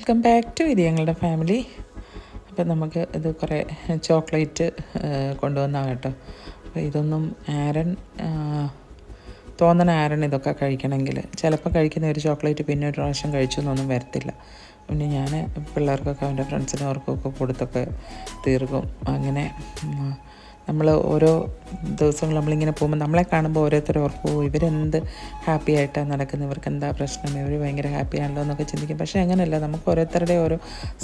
Welcome back to ഇത് ഞങ്ങളുടെ family. അപ്പം നമുക്ക് ഇത് കുറേ ചോക്ലേറ്റ് കൊണ്ടുവന്നാണ് കേട്ടോ. അപ്പോൾ ഇതൊന്നും ആരൻ ഇതൊക്കെ കഴിക്കണമെങ്കിൽ ചിലപ്പോൾ കഴിക്കുന്ന ഒരു ചോക്ലേറ്റ് പിന്നെ ഒരു പ്രാവശ്യം കഴിച്ചു എന്നൊന്നും വരത്തില്ല. പിന്നെ ഞാൻ പിള്ളേർക്കൊക്കെ അവൻ്റെ ഫ്രണ്ട്സിനും അവർക്കൊക്കെ കൊടുത്തൊക്കെ തീർക്കും. അങ്ങനെ നമ്മൾ ഓരോ ദിവസങ്ങൾ നമ്മളിങ്ങനെ പോകുമ്പോൾ നമ്മളെ കാണുമ്പോൾ ഓരോരുത്തരും ഓർക്കും ഇവരെന്ത് ഹാപ്പി ആയിട്ടാണ് നടക്കുന്നത്, ഇവർക്ക് എന്താ പ്രശ്നം, ഇവർ ഭയങ്കര ഹാപ്പി ആണല്ലോ എന്നൊക്കെ ചിന്തിക്കും. പക്ഷേ അങ്ങനെയല്ല, നമുക്ക് ഓരോരുത്തരുടെ ഓരോ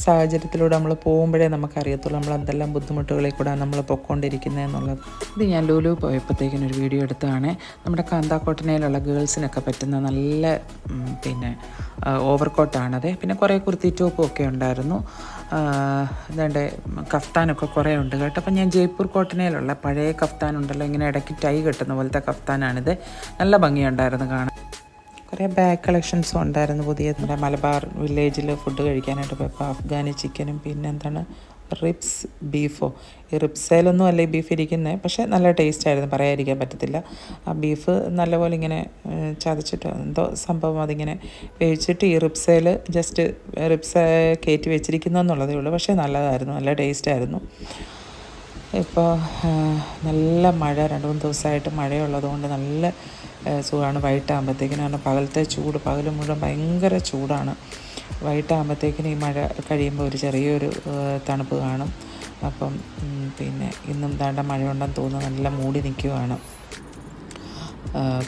സാഹചര്യത്തിലൂടെ നമ്മൾ പോകുമ്പോഴേ നമുക്കറിയത്തുള്ളൂ നമ്മൾ എന്തെല്ലാം ബുദ്ധിമുട്ടുകളിൽ കൂടെ നമ്മൾ പൊയ്ക്കൊണ്ടിരിക്കുന്നത് എന്നുള്ളത്. ഇത് ഞാൻ ലുലു പോയപ്പോഴത്തേക്കിനും ഒരു വീഡിയോ എടുത്തതാണ്. നമ്മുടെ കാന്താക്കോട്ടനയിലുള്ള ഗേൾസിനൊക്കെ പറ്റുന്ന നല്ല ഓവർകോട്ടാണത്. പിന്നെ കുറേ കുർത്തി ടോപ്പും ഒക്കെ ഉണ്ടായിരുന്നു. ഇതാണ്ട് കഫ്താനൊക്കെ കുറേ ഉണ്ട് കേട്ടോ. അപ്പം ഞാൻ ജയ്പൂർ കോട്ടനയിലുള്ള പഴയ കഫ്താനുണ്ടല്ലോ, ഇങ്ങനെ ഇടയ്ക്ക് ടൈ കെട്ടുന്ന പോലത്തെ കഫ്താനാണിത്. നല്ല ഭംഗിയുണ്ടായിരുന്നു കാണാൻ. കുറേ ബാഗ് കളക്ഷൻസും ഉണ്ടായിരുന്നു പുതിയ. നമ്മുടെ മലബാർ വില്ലേജിൽ ഫുഡ് കഴിക്കാനായിട്ട് പോയപ്പോൾ അഫ്ഗാനി ചിക്കനും പിന്നെ എന്താണ് റിബ്സ് ബീഫോ, ഈ റിബ്സയിലൊന്നും അല്ല ഈ ബീഫ് ഇരിക്കുന്നത്, പക്ഷേ നല്ല ടേസ്റ്റ് ആയിരുന്നു, പറയാതിരിക്കാൻ പറ്റത്തില്ല. ആ ബീഫ് നല്ലപോലെ ഇങ്ങനെ ചതച്ചിട്ട് എന്തോ സംഭവം അതിങ്ങനെ വേവിച്ചിട്ട് ഈ റിബ്സയിൽ ജസ്റ്റ് റിബ്സ് കയറ്റി വെച്ചിരിക്കുന്നു എന്നുള്ളതേ ഉള്ളൂ. പക്ഷേ നല്ലതായിരുന്നു, നല്ല ടേസ്റ്റായിരുന്നു. ഇപ്പോൾ നല്ല മഴ, 2-3 ദിവസമായിട്ട് മഴയുള്ളത് കൊണ്ട് നല്ല സുഖമാണ് വൈകിട്ടാകുമ്പോഴത്തേക്കിനും. കാരണം പകലത്തെ ചൂട്, പകൽ മുഴുവൻ ഭയങ്കര ചൂടാണ്. വൈകിട്ടാകുമ്പോഴത്തേക്കിനും ഈ മഴ കഴിയുമ്പോൾ ഒരു ചെറിയൊരു തണുപ്പ് കാണും. അപ്പം പിന്നെ ഇന്നും ദാണ്ട മഴ ഉണ്ടെന്ന് തോന്നുന്നു, നല്ല മൂടി നിൽക്കുകയാണ്,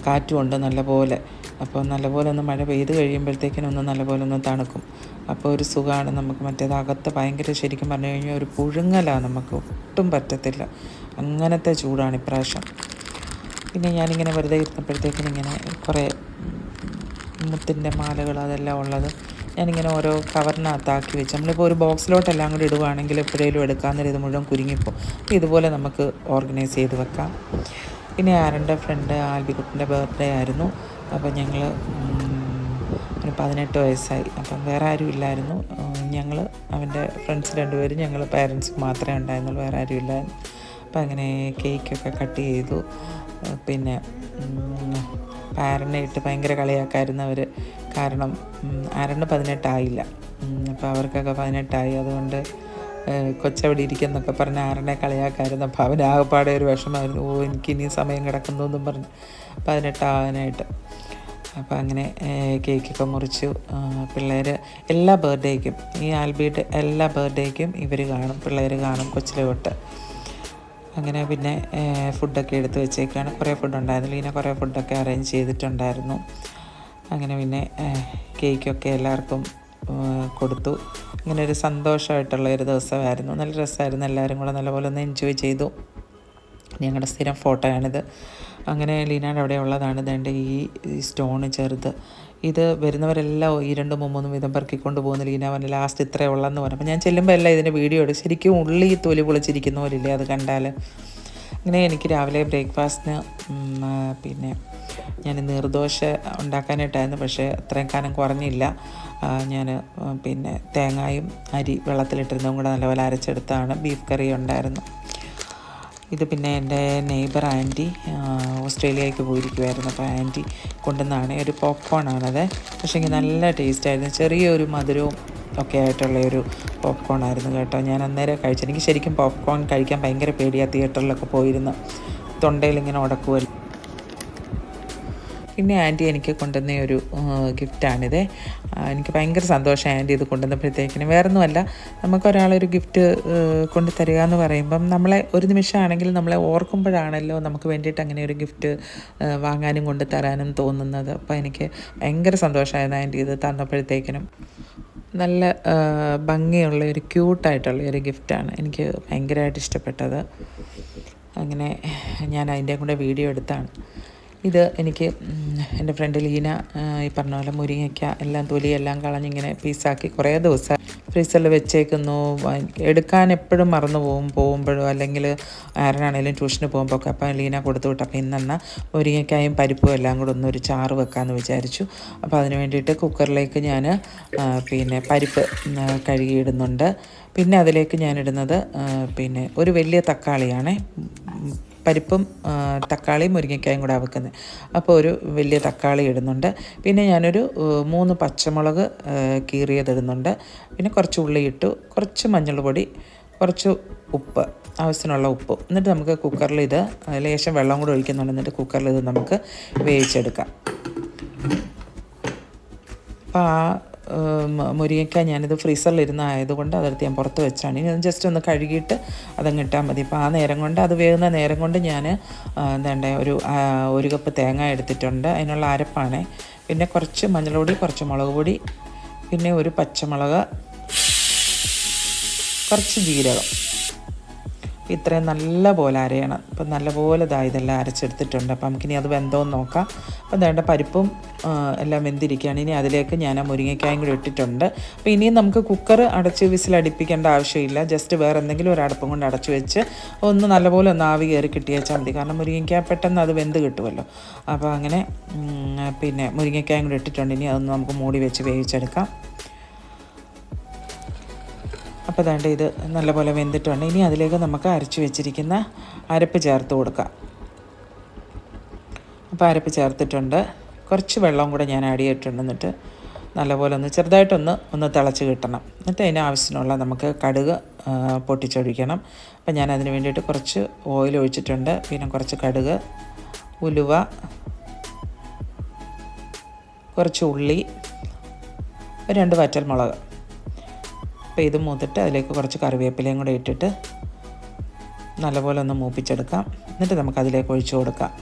കാറ്റുമുണ്ട് നല്ലപോലെ. അപ്പോൾ നല്ലപോലെ ഒന്ന് മഴ പെയ്ത് കഴിയുമ്പോഴത്തേക്കിനും ഒന്ന് നല്ലപോലെ ഒന്ന് തണുക്കും. അപ്പോൾ ഒരു സുഖമാണ് നമുക്ക്. മറ്റേത് അകത്ത് ഭയങ്കര, ശരിക്കും പറഞ്ഞു കഴിഞ്ഞാൽ ഒരു പുഴുങ്ങലാണ്, നമുക്ക് ഒട്ടും പറ്റത്തില്ല, അങ്ങനത്തെ ചൂടാണ് ഇപ്രാവശ്യം. പിന്നെ ഞാനിങ്ങനെ വെറുതെ ഇരുന്നപ്പോഴത്തേക്കിനും ഇങ്ങനെ കുറേ മുത്തിൻ്റെ മാലകൾ അതെല്ലാം ഉള്ളത് ഞാനിങ്ങനെ ഓരോ കവറിനകത്താക്കി വെച്ച്, നമ്മളിപ്പോൾ ഒരു ബോക്സിലോട്ടെല്ലാം കൂടി ഇടുകയാണെങ്കിൽ എപ്പോഴേലും എടുക്കാമെന്നൊരു ഇത് മുഴുവൻ കുരുങ്ങിപ്പോൾ. അപ്പോൾ ഇതുപോലെ നമുക്ക് ഓർഗനൈസ് ചെയ്ത് വെക്കാം. പിന്നെ ആരൻ്റെ ഫ്രണ്ട് ആൽബിക്കുട്ടിൻ്റെ ബർത്ത്ഡേ ആയിരുന്നു. അപ്പോൾ ഞങ്ങൾ ഒരു 18 വയസ്സായി. അപ്പം വേറെ ആരും ഇല്ലായിരുന്നു. ഞങ്ങൾ അവൻ്റെ ഫ്രണ്ട്സ് 2 പേരും, ഞങ്ങൾ പേരൻസ് മാത്രമേ ഉണ്ടായിരുന്നുള്ളൂ, വേറെ ആരും ഇല്ലായിരുന്നു. അപ്പം അങ്ങനെ കേക്കൊക്കെ കട്ട് ചെയ്തു. പിന്നെ ആരനെ ഇട്ട് ഭയങ്കര കളിയാക്കായിരുന്നു അവർ. കാരണം ആരന് 18 ആയില്ല. അപ്പോൾ അവർക്കൊക്കെ 18 ആയി. അതുകൊണ്ട് കൊച്ചവിടെ ഇരിക്കുന്നൊക്കെ പറഞ്ഞ് ആരനെ കളിയാക്കായിരുന്നു. അപ്പോൾ അവനാകപ്പാടെ ഒരു വിഷമമായിരുന്നു. എനിക്കിനി സമയം കിടക്കുന്നു എന്നും പറഞ്ഞ് 18 ആവാനായിട്ട്. അപ്പോൾ അങ്ങനെ കേക്കൊക്കെ മുറിച്ചു. പിള്ളേർ എല്ലാ ബർത്ത്ഡേക്കും, ഈ ആൽബിയുടെ എല്ലാ ബർത്ത്ഡേക്കും ഇവർ കാണും, പിള്ളേർ കാണും കൊച്ചിലെ തൊട്ട്. അങ്ങനെ പിന്നെ ഫുഡൊക്കെ എടുത്ത് വെച്ചേക്കാണ്. കുറേ ഫുഡുണ്ടായിരുന്നു, ലീന കുറേ ഫുഡൊക്കെ അറേഞ്ച് ചെയ്തിട്ടുണ്ടായിരുന്നു. അങ്ങനെ പിന്നെ കേക്കൊക്കെ എല്ലാവർക്കും കൊടുത്തു. ഇങ്ങനെ ഒരു സന്തോഷമായിട്ടുള്ള ഒരു ദിവസമായിരുന്നു. നല്ല രസമായിരുന്നു. എല്ലാവരും കൂടെ നല്ലപോലെ ഒന്ന് എൻജോയ് ചെയ്തു. ഞങ്ങളുടെ സ്ഥിരം ഫോട്ടോയാണിത്. അങ്ങനെ ലീനയുടെ അവിടെ ഉള്ളതാണ്. ഇതേണ്ട ഈ സ്റ്റോണ് ചെറുത്, ഇത് വരുന്നവരെല്ലാം 2-3 വീതം പെറുക്കിക്കൊണ്ട് പോകുന്ന ലീന പറഞ്ഞ് ലാസ്റ്റ് ഇത്രയേ ഉള്ളെന്ന് പറഞ്ഞു. അപ്പോൾ ഞാൻ ചെല്ലുമ്പോൾ എല്ലാം ഇതിൻ്റെ വീഡിയോ എടുക്കും. ശരിക്കും ഉള്ളി തൊലി പൊളിച്ചിരിക്കുന്ന പോലില്ലേ അത് കണ്ടാൽ. അങ്ങനെ എനിക്ക് രാവിലെ ബ്രേക്ക്ഫാസ്റ്റിന് പിന്നെ ഞാൻ നീർദോശ ഉണ്ടാക്കാനായിട്ടായിരുന്നു, പക്ഷേ അത്രയും കാലം കുറഞ്ഞില്ല. ഞാൻ പിന്നെ തേങ്ങായും അരി വെള്ളത്തിലിട്ടിരുന്നതും കൂടെ നല്ലപോലെ അരച്ചെടുത്താണ്. ബീഫ് കറി ഉണ്ടായിരുന്നു. ഇത് പിന്നെ എൻ്റെ നെയ്ബർ ആൻറ്റി ഓസ്ട്രേലിയയ്ക്ക് പോയിരിക്കുമായിരുന്നു. അപ്പോൾ ആൻറ്റി കൊണ്ടുവന്നാണ് ഒരു പോപ്കോണാണത്. പക്ഷേ എങ്കിൽ നല്ല ടേസ്റ്റായിരുന്നു, ചെറിയൊരു മധുരവും ഒക്കെ ആയിട്ടുള്ളൊരു പോപ്കോൺ ആയിരുന്നു കേട്ടോ. ഞാൻ അന്നേരം കഴിച്ചു. എനിക്ക് ശരിക്കും പോപ്കോൺ കഴിക്കാൻ ഭയങ്കര പേടിയാണ്, തിയേറ്ററിലൊക്കെ പോയിരുന്ന് തൊണ്ടയിലിങ്ങനെ ഉടക്കുമല്ലോ. പിന്നെ ആൻറ്റി എനിക്ക് കൊണ്ടുവന്ന ഒരു ഗിഫ്റ്റാണിത്. എനിക്ക് ഭയങ്കര സന്തോഷം ആൻറ്റി ഇത് കൊണ്ടുവന്നപ്പോഴത്തേക്കിനും. വേറൊന്നുമല്ല, നമുക്കൊരാളൊരു ഗിഫ്റ്റ് കൊണ്ട് തരിക എന്ന് പറയുമ്പം നമ്മളെ ഒരു നിമിഷമാണെങ്കിലും നമ്മളെ ഓർക്കുമ്പോഴാണല്ലോ നമുക്ക് വേണ്ടിയിട്ട് അങ്ങനെ ഒരു ഗിഫ്റ്റ് വാങ്ങാനും കൊണ്ട് തരാനും തോന്നുന്നത്. അപ്പോൾ എനിക്ക് ഭയങ്കര സന്തോഷമായിരുന്നു ആൻറ്റി ഇത് തന്നപ്പോഴത്തേക്കിനും. നല്ല ഭംഗിയുള്ള ഒരു ക്യൂട്ടായിട്ടുള്ള ഒരു ഗിഫ്റ്റാണ്, എനിക്ക് ഭയങ്കരമായിട്ട് ഇഷ്ടപ്പെട്ടത്. അങ്ങനെ ഞാൻ അതിൻ്റെ കൂടെ വീഡിയോ എടുത്താണ്. ഇത് എനിക്ക് എൻ്റെ ഫ്രണ്ട് ലീന ഈ പറഞ്ഞ പോലെ മുരിങ്ങയ്ക്ക എല്ലാം തൊലിയെല്ലാം കളഞ്ഞിങ്ങനെ പീസാക്കി കുറേ ദിവസം ഫ്രീസറിൽ വെച്ചേക്കുന്നു. എടുക്കാൻ എപ്പോഴും മറന്നു പോകുമ്പോഴോ അല്ലെങ്കിൽ ആരാണേലും ട്യൂഷന് പോകുമ്പോൾ ഒക്കെ അപ്പം ലീന കൊടുത്തു വിട്ടു. അപ്പോൾ ഇന്നെന്നാൽ മുരിങ്ങയ്ക്കായും പരിപ്പും എല്ലാം കൂടെ ഒന്നൊരു ചാറ് വെക്കാമെന്ന് വിചാരിച്ചു. അപ്പോൾ അതിന് വേണ്ടിയിട്ട് കുക്കറിലേക്ക് ഞാൻ പിന്നെ പരിപ്പ് കഴുകിയിടുന്നുണ്ട്. പിന്നെ അതിലേക്ക് ഞാനിടുന്നത് പിന്നെ ഒരു വലിയ തക്കാളിയാണ്. പരിപ്പും തക്കാളിയും മുരിങ്ങയ്ക്കായും കൂടെ വെക്കുന്നത്. അപ്പോൾ ഒരു വലിയ തക്കാളി ഇടുന്നുണ്ട്. പിന്നെ ഞാനൊരു 3 പച്ചമുളക് കീറിയതിടുന്നുണ്ട്. പിന്നെ കുറച്ച് ഉള്ളി ഇട്ടു, കുറച്ച് മഞ്ഞൾ പൊടി, കുറച്ച് ഉപ്പ്, ആവശ്യത്തിനുള്ള ഉപ്പ്. എന്നിട്ട് നമുക്ക് കുക്കറിൽ ഇത് ലേശം വെള്ളം കൂടെ ഒഴിക്കുന്നുണ്ട്. എന്നിട്ട് കുക്കറിൽ ഇത് നമുക്ക് വേവിച്ചെടുക്കാം. അപ്പോൾ മുരിങ്ങയ്ക്ക ഞാനിത് ഫ്രീസറിലിരുന്ന ആയതുകൊണ്ട് അതെടുത്ത് ഞാൻ പുറത്ത് വെച്ചാണ്. ഇനി ജസ്റ്റ് ഒന്ന് കഴുകിയിട്ട് അതങ്ങ് ഇട്ടാൽ മതി. അപ്പോൾ ആ നേരം കൊണ്ട് അത് വേകുന്ന നേരം കൊണ്ട് ഞാൻ ഒരു കപ്പ് തേങ്ങ എടുത്തിട്ടുണ്ട്. അതിനുള്ള അരപ്പാണ്. പിന്നെ കുറച്ച് മഞ്ഞൾപ്പൊടി, കുറച്ച് മുളക് പൊടി, പിന്നെ ഒരു പച്ചമുളക്, കുറച്ച് ജീരകം. ഇത്രയും നല്ല പോലെ അരയണം. അപ്പം നല്ലപോലെ ഇതെല്ലാം അരച്ചെടുത്തിട്ടുണ്ട്. അപ്പം നമുക്കിനി അത് വെന്തോന്ന് നോക്കാം. അപ്പം വേണ്ട പരിപ്പും എല്ലാം വെന്തിരിക്കുകയാണ്. ഇനി അതിലേക്ക് ഞാൻ ആ മുരിങ്ങയ്ക്കായും കൂടി ഇട്ടിട്ടുണ്ട്. അപ്പോൾ ഇനിയും നമുക്ക് കുക്കർ അടച്ച് വിസിലടിപ്പിക്കേണ്ട ആവശ്യമില്ല. ജസ്റ്റ് വേറെ എന്തെങ്കിലും ഒരു അടപ്പും കൊണ്ട് അടച്ചു വെച്ച് ഒന്ന് നല്ലപോലെ ഒന്ന് ആവി കയറി കിട്ടിയേച്ചാൽ മതി. കാരണം മുരിങ്ങയ്ക്ക പെട്ടെന്ന് അത് വെന്ത് കിട്ടുമല്ലോ. അപ്പോൾ അങ്ങനെ പിന്നെ മുരിങ്ങയ്ക്കായും കൂടി ഇട്ടിട്ടുണ്ട്. ഇനി അതൊന്ന് നമുക്ക് മൂടി വെച്ച് വേവിച്ചെടുക്കാം. അപ്പോൾ ദാണ്ട് ഇത് നല്ലപോലെ വെന്തിട്ടുണ്ട്. ഇനി അതിലേക്ക് നമുക്ക് അരച്ച് വെച്ചിരിക്കുന്ന അരപ്പ് ചേർത്ത് കൊടുക്കാം. അപ്പോൾ അരപ്പ് ചേർത്തിട്ടുണ്ട്. കുറച്ച് വെള്ളം കൂടെ ഞാൻ ആഡ് ചെയ്തിട്ടുണ്ട്. എന്നിട്ട് നല്ലപോലെ ചെറുതായിട്ടൊന്ന് തിളച്ച് കിട്ടണം. എന്നിട്ട് അതിന് ആവശ്യത്തിനുള്ള നമുക്ക് കടുക് പൊട്ടിച്ചൊഴിക്കണം. അപ്പോൾ ഞാൻ അതിന് വേണ്ടിയിട്ട് കുറച്ച് ഓയിൽ ഒഴിച്ചിട്ടുണ്ട്. പിന്നെ കുറച്ച് കടുക്, ഉലുവ, കുറച്ച് ഉള്ളി, 2 വറ്റൽമുളക്. അപ്പോൾ ഇത് മൂത്തിട്ട് അതിലേക്ക് കുറച്ച് കറിവേപ്പിലയും കൂടെ ഇട്ടിട്ട് നല്ലപോലെ ഒന്ന് മൂപ്പിച്ചെടുക്കാം. എന്നിട്ട് നമുക്ക് അതിലേക്ക് ഒഴിച്ചു കൊടുക്കാം.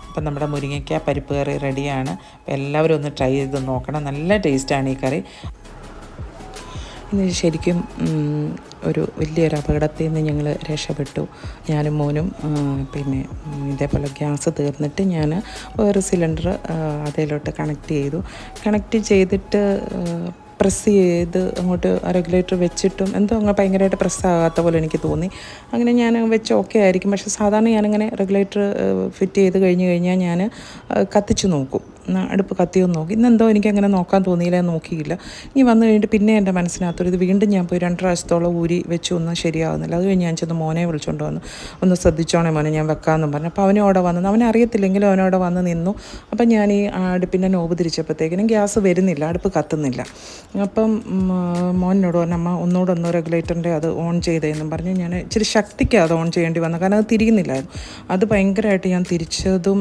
അപ്പം നമ്മുടെ മുരിങ്ങയ്ക്ക പരിപ്പ് കറി റെഡിയാണ്. അപ്പോൾ എല്ലാവരും ഒന്ന് ട്രൈ ചെയ്ത് നോക്കണം. നല്ല ടേസ്റ്റാണ് ഈ കറി. ഇത് ശരിക്കും ഒരു വലിയൊരു അപകടത്തിൽ നിന്ന് ഞങ്ങൾ രക്ഷപ്പെട്ടു. ഞാനും മോനും. പിന്നെ ഇതേപോലെ ഗ്യാസ് തീർന്നിട്ട് ഞാൻ വേറെ സിലിണ്ടർ അതിലോട്ട് കണക്റ്റ് ചെയ്തിട്ട് പ്രസ് ചെയ്ത് അങ്ങോട്ട് റെഗുലേറ്റർ വെച്ചിട്ടും എന്തോ അങ്ങനെ ഭയങ്കരമായിട്ട് പ്രസ്സാകാത്ത പോലെ എനിക്ക് തോന്നി. അങ്ങനെ ഞാൻ വെച്ച് ഓക്കെ ആയിരിക്കും. പക്ഷേ സാധാരണ ഞാനിങ്ങനെ റെഗുലേറ്റർ ഫിറ്റ് ചെയ്ത് കഴിഞ്ഞാൽ ഞാൻ കത്തിച്ച് നോക്കും, അടുപ്പ് കത്തിയൊന്ന് നോക്കി. ഇന്നെന്തോ എനിക്കങ്ങനെ നോക്കാൻ തോന്നിയില്ല, നോക്കിയില്ല. ഇനി വന്നു കഴിഞ്ഞിട്ട് പിന്നെ എൻ്റെ മനസ്സിനകത്തൊരു ഇത് വീണ്ടും ഞാൻ പോയി 2 പ്രാവശ്യത്തോളം ഊരി വെച്ച് ഒന്നും ശരിയാകുന്നില്ല. അത് കഴിഞ്ഞ് ഞാൻ ചെന്ന് മോനെ വിളിച്ചുകൊണ്ട് വന്നു. ഒന്ന് ശ്രദ്ധിച്ചോണേ മോനെ, ഞാൻ വെക്കാമെന്നും പറഞ്ഞു. അപ്പോൾ അവനോടെ വന്നു, അവനറിയത്തില്ലെങ്കിലും അവനോടെ വന്ന് നിന്നു. അപ്പം ഞാൻ ഈ അടുപ്പിൻ്റെ നോബ് തിരിച്ചപ്പോഴത്തേക്കിനും ഗ്യാസ് വരുന്നില്ല, അടുപ്പ് കത്തുന്നില്ല. അപ്പം മോനോട് പറഞ്ഞു, അമ്മ ഒന്നുകൂടെ റെഗുലേറ്ററിൻ്റെ അത് ഓൺ ചെയ്തതെന്നും പറഞ്ഞ് ഞാൻ ഇച്ചിരി ശക്തിക്ക് അത് ഓൺ ചെയ്യേണ്ടി വന്നു. കാരണം അത് തിരിയുന്നില്ലായിരുന്നു. അത് ഭയങ്കരമായിട്ട് ഞാൻ തിരിച്ചതും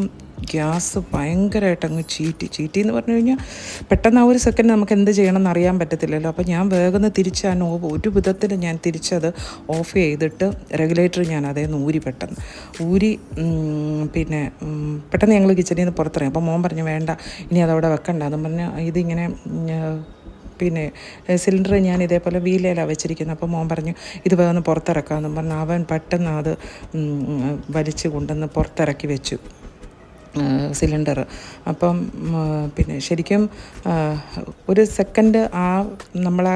ഗ്യാസ് ഭയങ്കരമായിട്ട് അങ്ങ് ചീറ്റി എന്ന് പറഞ്ഞു കഴിഞ്ഞാൽ പെട്ടെന്ന് ആ ഒരു സെക്കൻഡ് നമുക്ക് എന്ത് ചെയ്യണമെന്ന് അറിയാൻ പറ്റത്തില്ലല്ലോ. അപ്പോൾ ഞാൻ വേഗം തിരിച്ച് ആ നോബ് ഒരു വിധത്തിൽ ഞാൻ തിരിച്ചത് ഓഫ് ചെയ്തിട്ട് റെഗുലേറ്റർ ഞാൻ അതേന്ന് പെട്ടെന്ന് ഊരി പിന്നെ പെട്ടെന്ന് ഞങ്ങൾ കിച്ചണിൽ നിന്ന് പുറത്തിറങ്ങി. അപ്പോൾ മോൻ പറഞ്ഞു വേണ്ട, ഇനി അതവിടെ വെക്കണ്ട എന്ന് പറഞ്ഞാൽ ഇതിങ്ങനെ പിന്നെ സിലിണ്ടർ ഞാൻ ഇതേപോലെ വീലയിലാണ് വെച്ചിരിക്കുന്നത്. അപ്പോൾ മോൻ പറഞ്ഞു ഇത് വേഗം പുറത്തിറക്കാമെന്നും പറഞ്ഞു അവൻ പെട്ടെന്ന് അത് വലിച്ചു കൊണ്ടുവന്ന് പുറത്തിറക്കി വെച്ചു സിലിണ്ടർ. അപ്പം പിന്നെ ശരിക്കും ഒരു സെക്കൻഡ് നമ്മളാ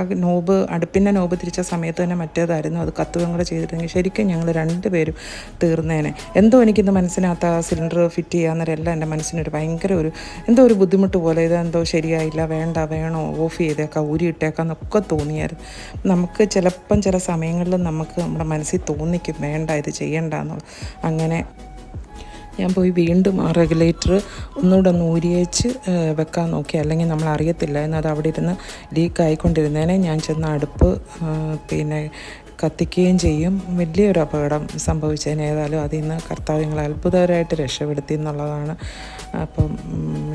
അടുപ്പിൻ്റെ നോബ് തിരിച്ച സമയത്ത് തന്നെ മറ്റേതായിരുന്നു, അത് കത്തുകയും കൂടെ ചെയ്തിട്ടുണ്ടെങ്കിൽ ശരിക്കും ഞങ്ങൾ 2 പേരും തീർന്നേനെ. എന്തോ എനിക്കിന്ന് മനസ്സിനകത്ത് ആ സിലിണ്ടർ ഫിറ്റ് ചെയ്യാന്നേരമെല്ലാം എൻ്റെ മനസ്സിനൊരു ഭയങ്കര എന്തോ ഒരു ബുദ്ധിമുട്ട് പോലെ, ഇതെന്തോ ശരിയായില്ല, വേണോ ഓഫ് ചെയ്തേക്കാം, ഊരിയിട്ടേക്കാം എന്നൊക്കെ തോന്നിയായിരുന്നു. നമുക്ക് ചിലപ്പം ചില സമയങ്ങളിൽ നമുക്ക് നമ്മുടെ മനസ്സിൽ തോന്നിക്കും വേണ്ട ഇത് ചെയ്യണ്ട എന്നുള്ളത്. അങ്ങനെ ഞാൻ പോയി വീണ്ടും ആ റെഗുലേറ്റർ ഒന്നുകൂടെ ഊരിയേച്ച് വെക്കാൻ നോക്കി. അല്ലെങ്കിൽ നമ്മൾ അറിയത്തില്ല എന്നത് അവിടെ ഇരുന്ന് ലീക്ക് ആയിക്കൊണ്ടിരുന്നേനെ ഞാൻ ചെന്ന അടുപ്പ് പിന്നെ കത്തിക്കുകയും ചെയ്യും. വലിയൊരു അപകടം സംഭവിച്ചതിന് ഏതായാലും അതിൽ നിന്ന് കർത്താവ് ഞങ്ങളെ അത്ഭുതകരമായിട്ട് രക്ഷപ്പെടുത്തി എന്നുള്ളതാണ്. അപ്പം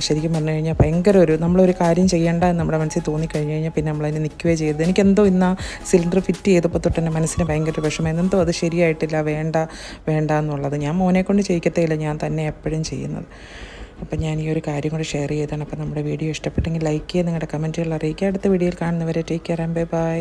ശരിക്കും പറഞ്ഞു കഴിഞ്ഞാൽ ഭയങ്കര നമ്മളൊരു കാര്യം ചെയ്യേണ്ട എന്ന് നമ്മുടെ മനസ്സിൽ തോന്നിക്കഴിഞ്ഞ് കഴിഞ്ഞാൽ പിന്നെ നമ്മളതിന് നിൽക്കുകയോ ചെയ്തത്. എനിക്കെന്തോ ഇന്ന് ആ സിലിണ്ടർ ഫിറ്റ് ചെയ്തപ്പോൾ തൊട്ട് എൻ്റെ മനസ്സിന് ഭയങ്കര വിഷമം, എന്തോ അത് ശരിയായിട്ടില്ല, വേണ്ട എന്നുള്ളത്. ഞാൻ മോനെ കൊണ്ട് ചെയ്യിക്കത്തേയില്ല, ഞാൻ തന്നെ എപ്പോഴും ചെയ്യുന്നത്. അപ്പം ഞാൻ ഈ ഒരു കാര്യം കൂടി ഷെയർ ചെയ്തതാണ്. അപ്പം നമ്മുടെ വീഡിയോ ഇഷ്ടപ്പെട്ടെങ്കിൽ ലൈക്ക് ചെയ്യുക, നിങ്ങളുടെ കമൻറ്റുകൾ അറിയിക്കുക. അടുത്ത വീഡിയോയിൽ കാണുന്നവരെ ടേക്ക് കെയർ ആൻഡ് ബൈ.